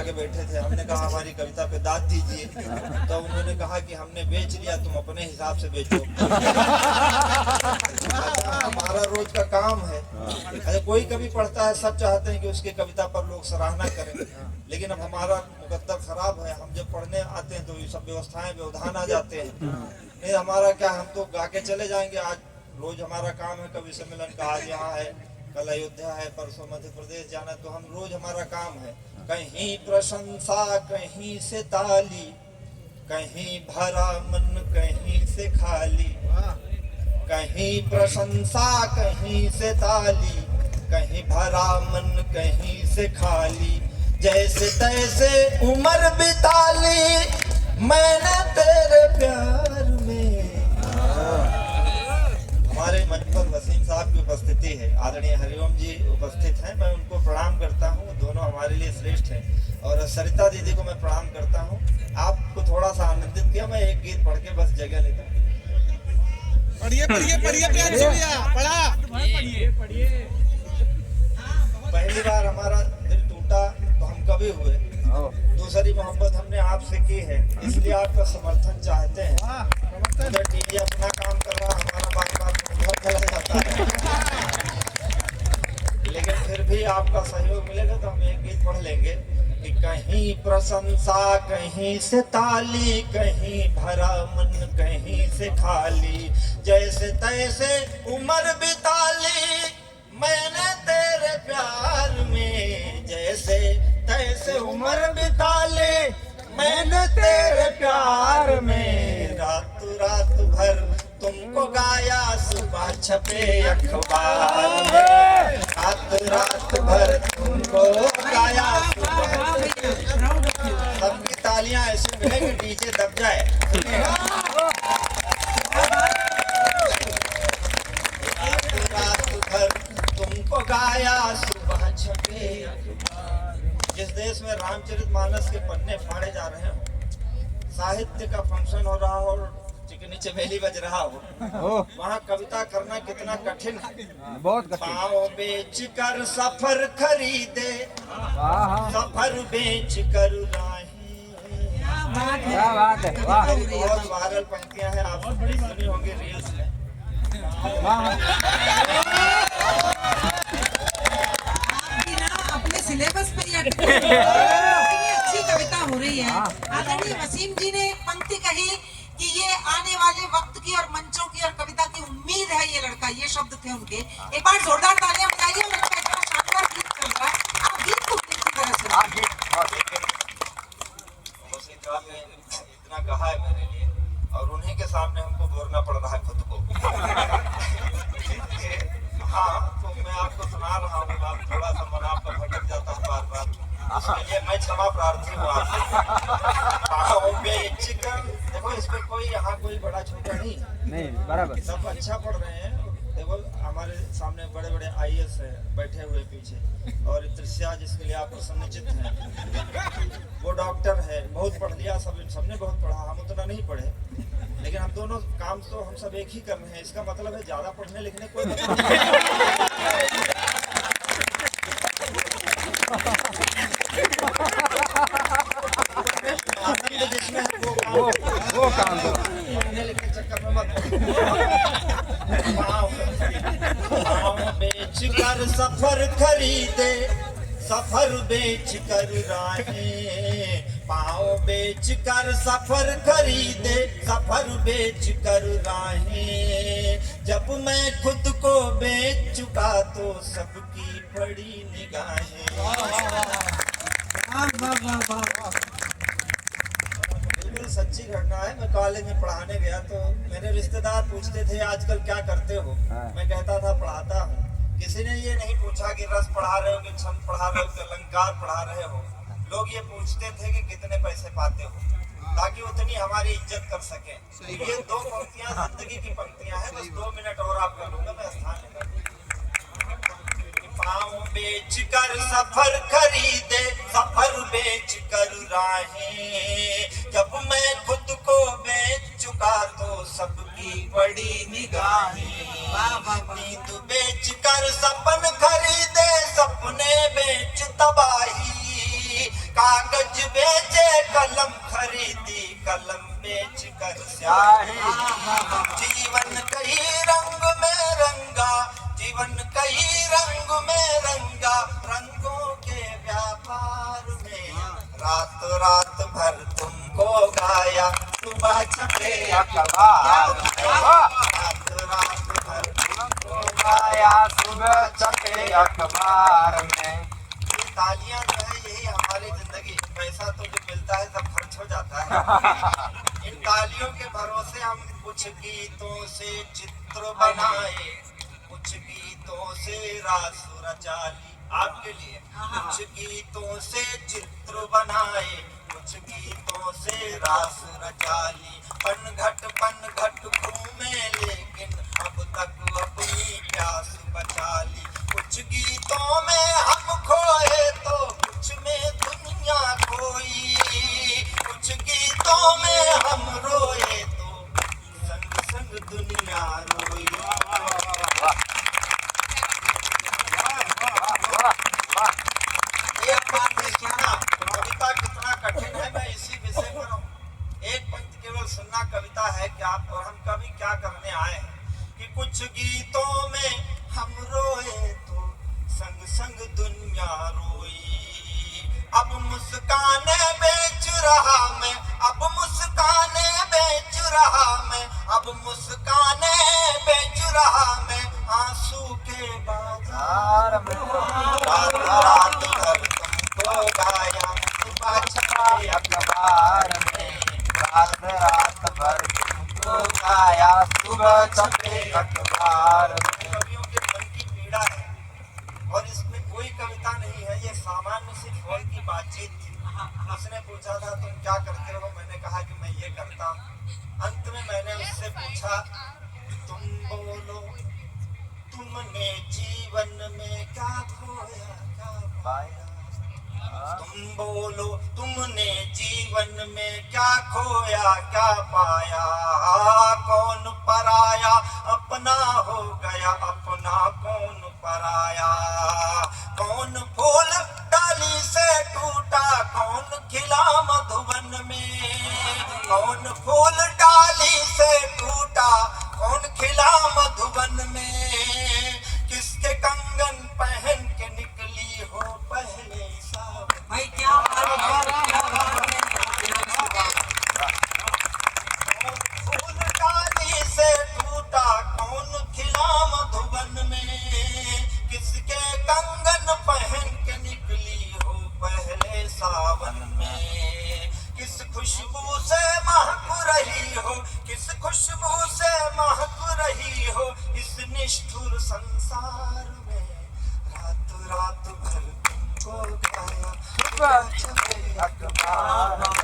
आगे बैठे थे। हमने कहा हमारी कविता पे दाद दीजिए, तो उन्होंने कहा कि हमने बेच लिया, तुम अपने हिसाब से बेचो। हमारा रोज का काम है। अरे कोई कवि पढ़ता है, सब चाहते हैं कि उसकी कविता पर लोग सराहना करें, लेकिन अब हमारा मुकद्दर खराब है। हम जब पढ़ने आते हैं तो ये सब व्यवस्थाएं व्यवधान आ जाते हैं। नहीं हमारा क्या, हम तो गा के चले जाएंगे। आज रोज हमारा काम है कवि सम्मेलन का, आज यहाँ है, कल अयोध्या है, परसों मध्य प्रदेश जाना, तो हम रोज हमारा काम है। कहीं प्रशंसा कहीं से ताली, कहीं भरा मन कहीं से खाली। कहीं प्रशंसा कहीं से ताली, कहीं भरा मन कहीं से खाली। जैसे तैसे उम्र बिताली मैंने तेरे प्यार में। हमारे मंच पर वसीम साहब की उपस्थिति है, आदरणीय हरिओम जी उपस्थित हैं, मैं उनको प्रणाम करता हूँ। दोनों हमारे लिए श्रेष्ठ हैं। और सरिता दीदी को मैं प्रणाम करता हूँ। आपको थोड़ा सा आनंदित किया, मैं एक गीत पढ़ के बस जगह लेता हूँ। पढ़िए पढ़िए पढ़िए पढ़िए। पहली बार हमारा दिल टूटा तो हम कभी हुए, दूसरी मोहब्बत हमने आपसे की है, इसलिए आपका समर्थन चाहते हैं। उधर टीवी अपना काम कर रहा, हमारा बार बार बहुत चला जाता है, लेकिन फिर भी आपका सहयोग मिलेगा तो हम एक गीत पढ़ लेंगे कि कहीं प्रशंसा कहीं से ताली, कहीं भरा मन कहीं से खाली। जैसे तैसे उम्र बिताली मैंने तेरे प्यार में। जैसे तैसे उम्र बिताली मैंने तेरे प्यार में। रात रात भर तुमको गाया, सुबह छपे अखबार में। रात रात भर तुमको गाया, सुबह सबकी तालियां ऐसे मिलेंगे डीजे दब जाए। रात भर तुमको गाया, सुबह छपे अखबार। जिस देश में रामचरितमानस के पन्ने फाड़े जा रहे हो, साहित्य का फंक्शन हो रहा हो और चिकनी चमेली बज रहा हो, वहाँ कविता करना कितना कठिन है। बहुत कठिन। पाँव बेच कर सफर खरीदे, सफर बेच कर राही। क्या बात है, वाह। बहुत वायरल पंक्तियां हैं, आप बड़ी सुनी होंगी रील्स में। अपने सिलेबस पे ये अच्छी कविता हो रही है। आदरणीय वसीम जी ने पंक्ति कही कि ये आने वाले वक्त की और मंचों की और कविता की उम्मीद है ये लड़का, ये शब्द थे उनके। एक बार जोरदार तालियां बजाइए। लड़का इतना शानदार गीत चल रहा है, आप गीत को किस तरह से इतना कहा है मेरे लिए, और उन्हीं के सामने हमको बोलना पड़ रहा है खुद को। हाँ, तो मैं आपको सुना रहा हूँ, आप थोड़ा सा मन आपका भटक जाता है बार बार, इसके लिए मैं क्षमा प्रार्थी हूँ आपसे। देखो इस पे कोई यहाँ कोई बड़ा छोटा नहीं, बराबर सब अच्छा पढ़ रहे हैं। देखो हमारे सामने बड़े बड़े IAS है बैठे हुए पीछे, और त्रिष्या जिसके लिए आप प्रसन्नचित्त हैं, वो डॉक्टर है, बहुत पढ़ लिया, सबने बहुत पढ़ा, हम उतना नहीं पढ़े, लेकिन हम दोनों काम तो हम सब एक ही कर रहे हैं। इसका मतलब है ज्यादा पढ़ने लिखने कोई मतलब नहीं। जिसमें वो काम पढ़ने लिखने चक्कर में मत बेच कर सफर खरीदे, सफर बेच कर राहें। पाँव बेच कर सफर खरीदे, सफर बेच कर राहें। जब मैं खुद को बेच चुका तो सबकी बड़ी निगाहें। बिल्कुल सच्ची घटना है। मैं कॉलेज में पढ़ाने गया तो मेरे रिश्तेदार पूछते थे आजकल क्या करते हो, मैं कहता था पढ़ाता हूँ। किसी ने ये नहीं पूछा कि रस पढ़ा रहे हो कि छंद पढ़ा रहे हो कि अलंकार पढ़ा रहे हो। लोग ये पूछते थे कि कितने पैसे पाते हो, ताकि उतनी हमारी इज्जत कर सके। ये दो पंक्तियां जिंदगी की पंक्तियां हैं, बस 2 मिनट और आपका लूंगा मैं स्थान लेकर। पाँव बेच कर सफर खरीदे, सफर बेच कर राहें। जब मैं खुद को बेच चुका तो सबकी बड़ी निगाहें। नींद बेच कर सपन खरीदे, सपने बेच तबाही। कागज कलम बेच कर स्याही। जीवन कई रंग में रंगा, जीवन कई रंग में रंगा, रंगों के व्यापार में रात रात भर तुमको गाया, सुबह छपे अखबार में। रात रात भर तुमको आया सुबह छपे अखबार में। ये तालियां जो है यही हमारी जिंदगी। पैसा तो जो मिलता है सब खर्च हो जाता है। इन तालियों के भरोसे हम कुछ गीतों से चित्र बनाए, कुछ गीतों से रास रचाली आपके लिए। कुछ गीतों से चित्र बनाए, कुछ गीतों से रास रचाली। पन घट घूमे लेकिन अब तक अपनी प्यास बचा ली। कुछ गीतों में हम खोए तो कुछ में दुनिया खोई, कुछ गीतों में हम रोए तो संग संग दुनिया रोई। एक बात है सुनना, कविता कितना कठिन है मैं इसी विषय पर हूँ। एक पंक्ति केवल सुनना कविता है कि आप और हम कवि क्या करने आए हैं कि कुछ गीतों में हम रोए तो संग संग दुनिया रोई। अब मुस्काने बेच रहा मैं, अब मुस्काने बेच रहा मैं, अब मुस्काने बेच रहा मैं, आंसू के बाजार में। रात रात भर तुमको गाया, सुबह छपे अखबार में। रात रात भर तुमको गाया सुबह छपे अखबार में। कवियों के मन की पीड़ा है और इसमें कोई कविता नहीं है, ये सामान्य सी फोन की बातचीत थी। उसने पूछा था तुम क्या करते हो, मैंने कहा कि मैं ये करता हूँ। अंत में मैंने उससे पूछा तुम बोलो तुमने जीवन में क्या खोया क्या पाया। तुम बोलो तुमने जीवन में क्या खोया क्या पाया। कौन पराया अपना हो गया, अपना कौन पराया। कौन फूल डाली से टूटा, कौन खिला मधुबन में। कौन फूल डाली से टूटा, कौन खिला मधुबन में। किसके कंगन पहन के निकली हो पहले सावन। भाई क्या बात है। फूल डाली से टूटा, कौन खिला मधुबन में। किसके कंगन पहन के निकली हो पहले सावन में। किस खुशबू से महक रही हो, किस खुशबू से महक रही हो इस निष्ठुर संसार में। रात रात भर तुमको गाया सुबह छपे अखबार में।